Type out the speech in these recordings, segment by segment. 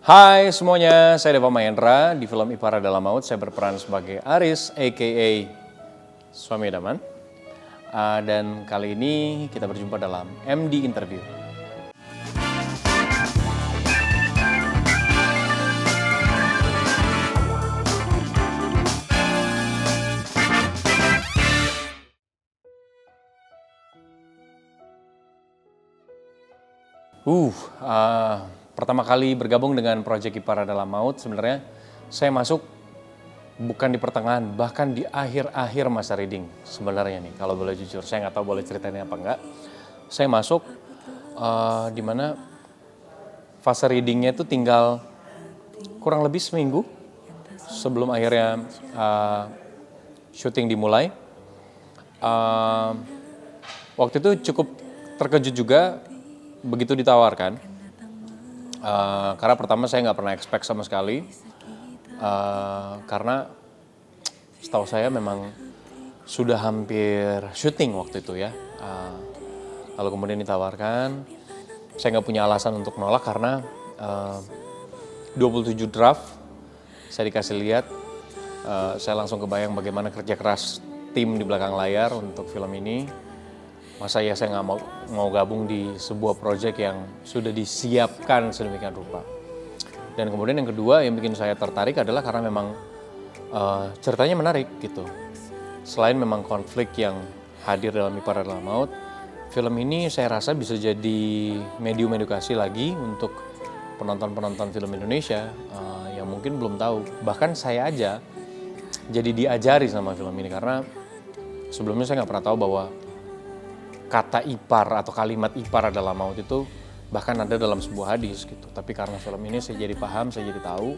Hai semuanya, saya Deva Mahendra. Di film Ipar Adalah Maut, saya berperan sebagai Aris, a.k.a. suami idaman. Dan kali ini kita berjumpa dalam MD Interview. Pertama kali bergabung dengan proyek Ipar Adalah Maut, sebenarnya saya masuk bukan di pertengahan, bahkan di akhir-akhir masa reading sebenarnya nih. Kalau boleh jujur, saya nggak tahu boleh ceritain apa enggak. Saya masuk di mana fase readingnya itu tinggal kurang lebih seminggu sebelum akhirnya syuting dimulai. Waktu itu cukup terkejut juga begitu ditawarkan. Karena pertama saya nggak pernah expect sama sekali, karena setahu saya memang sudah hampir syuting waktu itu ya. Lalu kemudian ditawarkan, saya nggak punya alasan untuk nolak karena 27 draft saya dikasih lihat. Saya langsung kebayang bagaimana kerja keras tim di belakang layar untuk film ini. Masa ya saya nggak mau gabung di sebuah proyek yang sudah disiapkan sedemikian rupa. Dan kemudian yang kedua yang bikin saya tertarik adalah karena memang ceritanya menarik gitu. Selain memang konflik yang hadir dalam Ipar Adalah Maut, film ini saya rasa bisa jadi medium edukasi lagi untuk penonton-penonton film Indonesia yang mungkin belum tahu. Bahkan saya aja jadi diajari sama film ini karena sebelumnya saya nggak pernah tahu bahwa kata ipar atau kalimat ipar adalah maut itu bahkan ada dalam sebuah hadis gitu. Tapi karena film ini saya jadi paham, saya jadi tahu,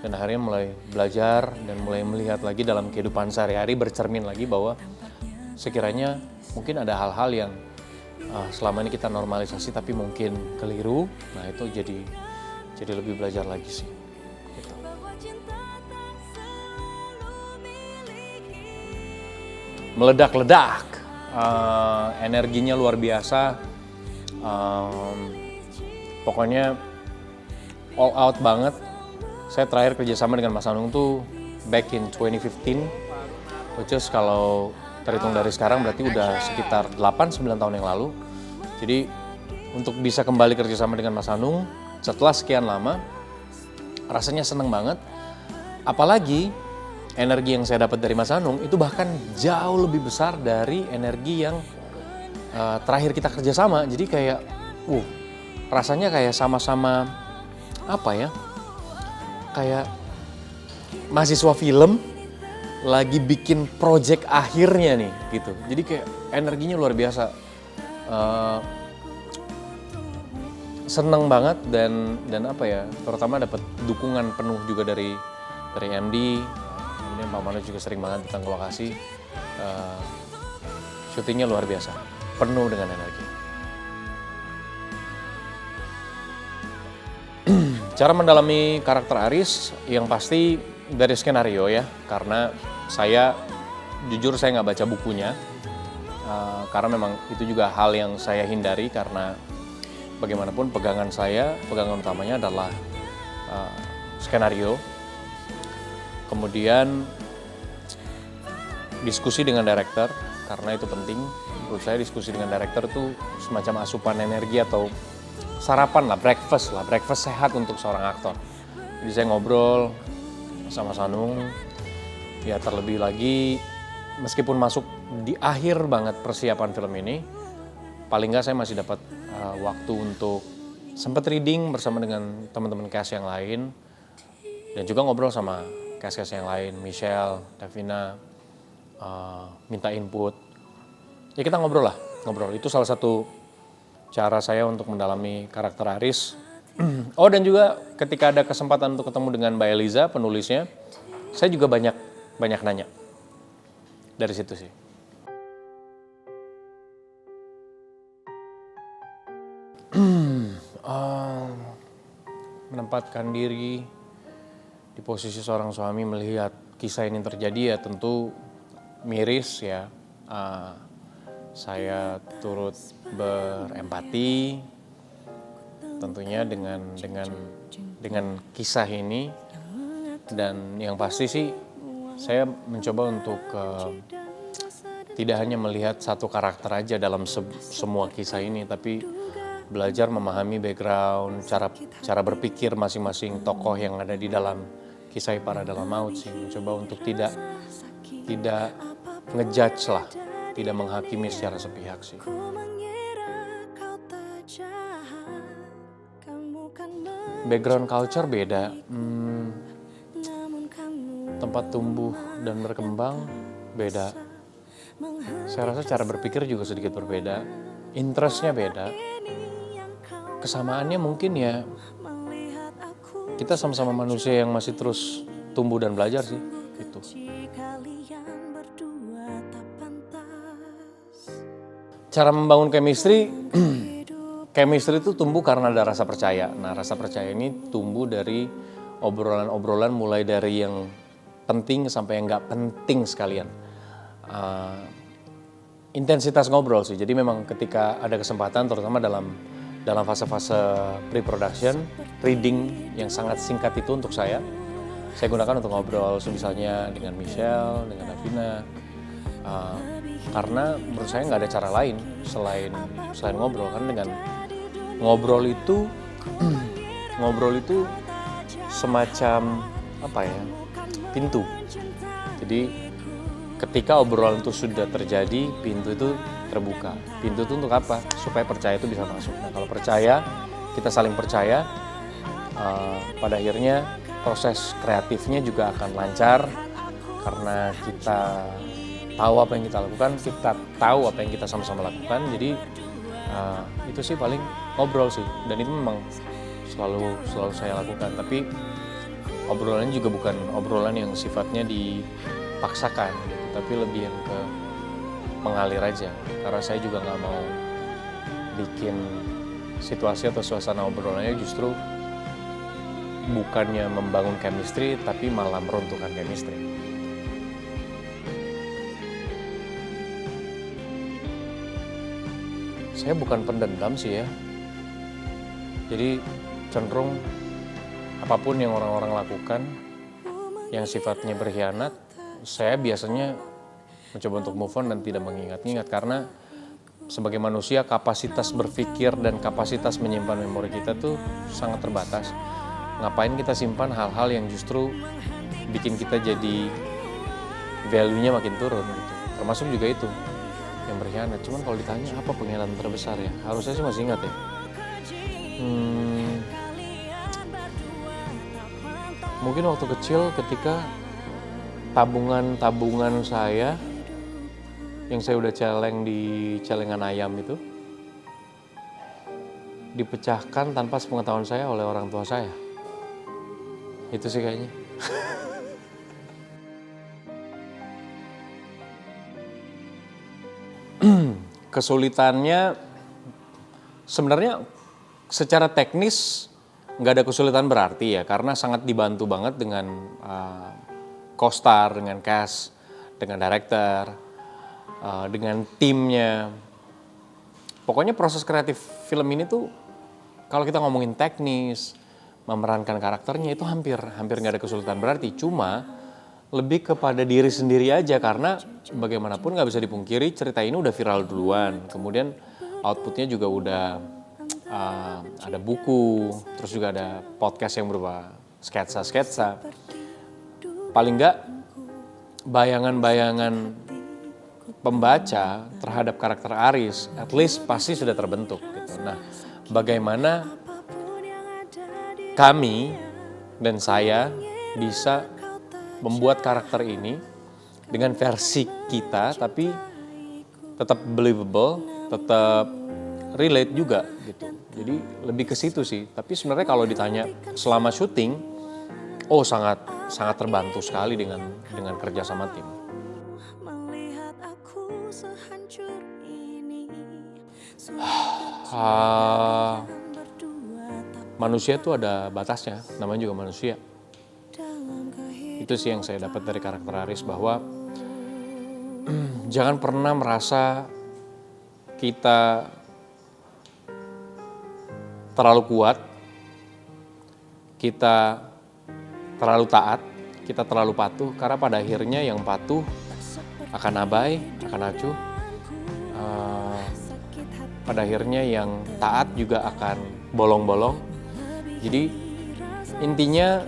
dan akhirnya mulai belajar dan mulai melihat lagi dalam kehidupan sehari-hari, bercermin lagi bahwa sekiranya mungkin ada hal-hal yang selama ini kita normalisasi tapi mungkin keliru. Nah itu jadi lebih belajar lagi sih gitu. Meledak-ledak. Energinya luar biasa, pokoknya all out banget. Saya terakhir kerjasama dengan Mas Anung tuh back in 2015, which is kalau terhitung dari sekarang berarti udah sekitar 8-9 tahun yang lalu. Jadi untuk bisa kembali kerjasama dengan Mas Anung setelah sekian lama, rasanya seneng banget. Apalagi energi yang saya dapat dari Mas Anung itu bahkan jauh lebih besar dari energi yang terakhir kita kerjasama. Jadi kayak, rasanya kayak sama-sama apa ya? Kayak mahasiswa film lagi bikin project akhirnya nih gitu. Jadi kayak energinya luar biasa. Seneng banget dan apa ya? Terutama dapat dukungan penuh juga dari MD. Kemudian Pak Manu juga sering banget datang ke lokasi. Syutingnya luar biasa, penuh dengan energi. Cara mendalami karakter Aris yang pasti dari skenario ya, karena saya jujur saya nggak baca bukunya, karena memang itu juga hal yang saya hindari karena bagaimanapun pegangan utamanya adalah skenario. Kemudian diskusi dengan director, karena itu penting. Menurut saya diskusi dengan director itu semacam asupan energi atau sarapan lah, breakfast sehat untuk seorang aktor. Jadi saya ngobrol sama Sanung, ya terlebih lagi meskipun masuk di akhir banget persiapan film ini, paling nggak saya masih dapat waktu untuk sempat reading bersama dengan teman-teman cast yang lain, dan juga ngobrol sama cast-cast yang lain, Michelle, Davina, minta input. Ya kita ngobrol. Itu salah satu cara saya untuk mendalami karakter Aris. Oh, dan juga ketika ada kesempatan untuk ketemu dengan Mbak Eliza, penulisnya, saya juga banyak nanya. Dari situ sih. Menempatkan diri di posisi seorang suami melihat kisah ini terjadi ya tentu miris ya. Saya turut berempati tentunya dengan dengan kisah ini. Dan yang pasti sih saya mencoba untuk tidak hanya melihat satu karakter aja dalam semua kisah ini, tapi belajar memahami background, cara berpikir masing-masing tokoh yang ada di dalam kisah Ipara Dalam Maut sih. Mencoba untuk tidak ngejudge lah, tidak menghakimi secara sepihak sih. Background culture beda, tempat tumbuh dan berkembang beda. Saya rasa cara berpikir juga sedikit berbeda, interestnya beda. Kesamaannya mungkin ya kita sama-sama manusia yang masih terus tumbuh dan belajar sih, gitu. Cara membangun chemistry, chemistry itu tumbuh karena ada rasa percaya. Nah, rasa percaya ini tumbuh dari obrolan-obrolan mulai dari yang penting sampai yang nggak penting sekalian. Intensitas ngobrol sih. Jadi memang ketika ada kesempatan, terutama dalam fase-fase pre-production, reading yang sangat singkat itu untuk saya gunakan untuk ngobrol, misalnya dengan Michelle, dengan Davina, karena menurut saya nggak ada cara lain selain ngobrol. Kan dengan ngobrol itu semacam pintu. Jadi ketika obrolan itu sudah terjadi, pintu itu terbuka. Pintu itu untuk apa? Supaya percaya itu bisa masuk. Nah, kalau percaya, kita saling percaya, pada akhirnya proses kreatifnya juga akan lancar karena kita tahu apa yang kita lakukan, kita tahu apa yang kita sama-sama lakukan. Jadi itu sih paling ngobrol sih, dan itu memang selalu saya lakukan. Tapi obrolannya juga bukan obrolan yang sifatnya dipaksakan gitu, tapi lebih yang ke mengalir aja, karena saya juga nggak mau bikin situasi atau suasana obrolannya justru bukannya membangun chemistry tapi malah meruntuhkan chemistry. Saya bukan pendendam sih ya, jadi cenderung apapun yang orang-orang lakukan yang sifatnya berkhianat, saya biasanya mencoba untuk move on dan tidak mengingat-ingat, karena sebagai manusia kapasitas berpikir dan kapasitas menyimpan memori kita tuh sangat terbatas. Ngapain kita simpan hal-hal yang justru bikin kita jadi value-nya makin turun gitu. Termasuk juga itu yang berkhianat. Cuman kalau ditanya apa pengkhianatan terbesar ya, harusnya sih masih ingat ya. Mungkin waktu kecil ketika tabungan saya yang saya udah celeng di celengan ayam itu dipecahkan tanpa sepengetahuan saya oleh orang tua saya. Itu sih kayaknya. Kesulitannya sebenarnya secara teknis nggak ada kesulitan berarti ya, karena sangat dibantu banget dengan co-star, dengan cast, dengan director, dengan timnya. Pokoknya proses kreatif film ini tuh kalau kita ngomongin teknis, memerankan karakternya itu hampir nggak ada kesulitan berarti. Cuma lebih kepada diri sendiri aja, karena bagaimanapun nggak bisa dipungkiri cerita ini udah viral duluan. Kemudian outputnya juga udah ada buku, terus juga ada podcast yang berupa sketsa. Paling nggak bayangan-bayangan pembaca terhadap karakter Aris, at least pasti sudah terbentuk gitu. Nah, bagaimana kami dan saya bisa membuat karakter ini dengan versi kita, tapi tetap believable, tetap relate juga gitu. Jadi lebih ke situ sih. Tapi sebenarnya kalau ditanya selama syuting, sangat terbantu sekali dengan kerja sama tim. Manusia tuh ada batasnya, namanya juga manusia. Itu sih yang saya dapat dari karakter Aris, bahwa jangan pernah merasa kita terlalu kuat kita terlalu taat, kita terlalu patuh, karena pada akhirnya yang patuh akan abai, akan acuh. Pada akhirnya yang taat juga akan bolong-bolong. Jadi intinya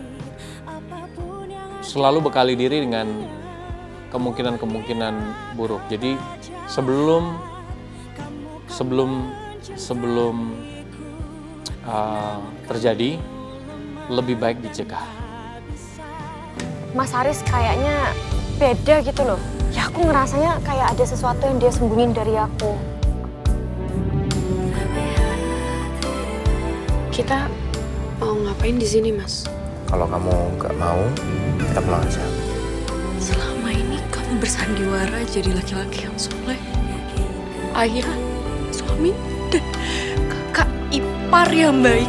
selalu bekali diri dengan kemungkinan-kemungkinan buruk. Jadi sebelum terjadi, lebih baik dicegah. Mas Haris kayaknya beda gitu loh. Ya aku ngerasanya kayak ada sesuatu yang dia sembunyiin dari aku. Kita mau ngapain di sini, Mas? Kalau kamu nggak mau, kita pulang aja. Selama ini kamu bersandiwara jadi laki-laki yang soleh, ayah, suami, dan kakak ipar yang baik.